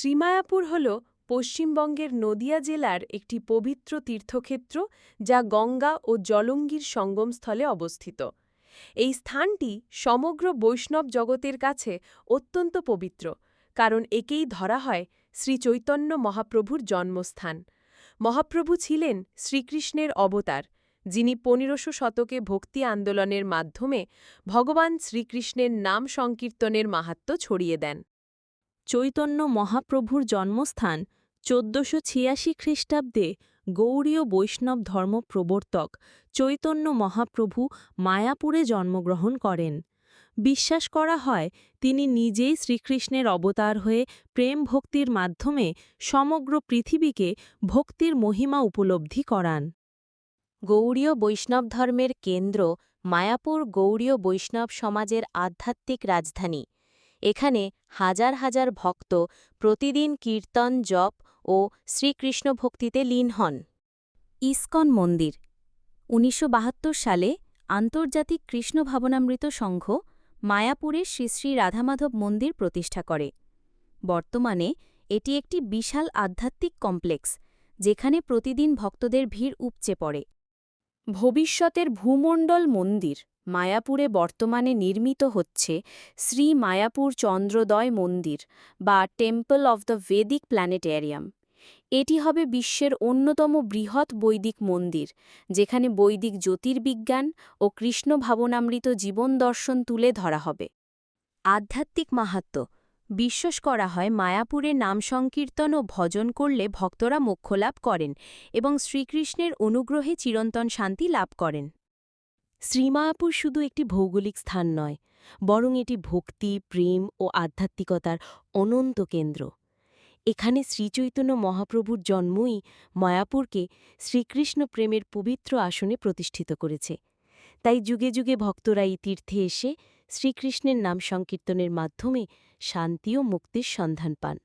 শ্রীমায়াপুর হল পশ্চিমবঙ্গের নদিয়া জেলার একটি পবিত্র তীর্থক্ষেত্র যা গঙ্গা ও জলঙ্গির সঙ্গমস্থলে অবস্থিত। এই স্থানটি সমগ্র বৈষ্ণব জগতের কাছে অত্যন্ত পবিত্র, কারণ একেই ধরা হয় শ্রীচৈতন্য মহাপ্রভুর জন্মস্থান। মহাপ্রভু ছিলেন শ্রীকৃষ্ণের অবতার, যিনি ১৫০০ শতকে ভক্তি আন্দোলনের মাধ্যমে ভগবান শ্রীকৃষ্ণের নাম সংকীর্তনের মাহাত্ম্য ছড়িয়ে দেন। চৈতন্য মহাপ্রভুর জন্মস্থান ১৪৮৬ খ্রিস্টাব্দে গৌড়ীয় বৈষ্ণব ধর্ম প্রবর্তক চৈতন্য মহাপ্রভু মায়াপুরে জন্মগ্রহণ করেন। বিশ্বাস করা হয় তিনি নিজেই শ্রীকৃষ্ণের অবতার হয়ে প্রেম ভক্তির মাধ্যমে সমগ্র পৃথিবীকে ভক্তির মহিমা উপলব্ধি করান। গৌড়ীয় বৈষ্ণব ধর্মের কেন্দ্র মায়াপুর গৌড়ীয় বৈষ্ণব সমাজের আধ্যাত্মিক রাজধানী। এখানে হাজার হাজার ভক্ত প্রতিদিন কীর্তন, জপ ও শ্রীকৃষ্ণ ভক্তিতে লীন হন। ইস্কন মন্দির ১৯৭২ সালে আন্তর্জাতিক কৃষ্ণ ভাবনামৃত সংঘ মায়াপুরে শ্রী শ্রী রাধামাধব মন্দির প্রতিষ্ঠা করে। বর্তমানে এটি একটি বিশাল আধ্যাত্মিক কমপ্লেক্স, যেখানে প্রতিদিন ভক্তদের ভিড় উপচে পড়ে। ভবিষ্যতের ভূমণ্ডল মন্দির মায়াপুরে বর্তমানে নির্মিত হচ্ছে শ্রী মায়াপুর চন্দ্রোদয় মন্দির বা temple of the Vedic planetarium. এটি হবে বিশ্বের অন্যতম বৃহৎ বৈদিক মন্দির, যেখানে বৈদিক জ্যোতির্বিজ্ঞান ও কৃষ্ণ ভাবনামৃত জীবন দর্শন তুলে ধরা হবে। আধ্যাত্মিক মাহাত্ম্য বিশ্বাস করা হয় মায়াপুরে নাম সংকীর্তন ও ভজন করলে ভক্তরা মোক্ষলাভ করেন এবং শ্রীকৃষ্ণের অনুগ্রহে চিরন্তন শান্তি লাভ করেন। শ্রীমায়াপুর শুধু একটি ভৌগোলিক স্থান নয়, বরং এটি ভক্তি, প্রেম ও আধ্যাত্মিকতার অনন্ত কেন্দ্র। এখানে শ্রীচৈতন্য মহাপ্রভুর জন্মই মায়াপুরকে শ্রীকৃষ্ণ প্রেমের পবিত্র আসনে প্রতিষ্ঠিত করেছে। তাই যুগে যুগে ভক্তরা এই তীর্থে এসে শ্রীকৃষ্ণের নাম সংকীর্তনের মাধ্যমে শান্তি ও মুক্তির সন্ধান পান।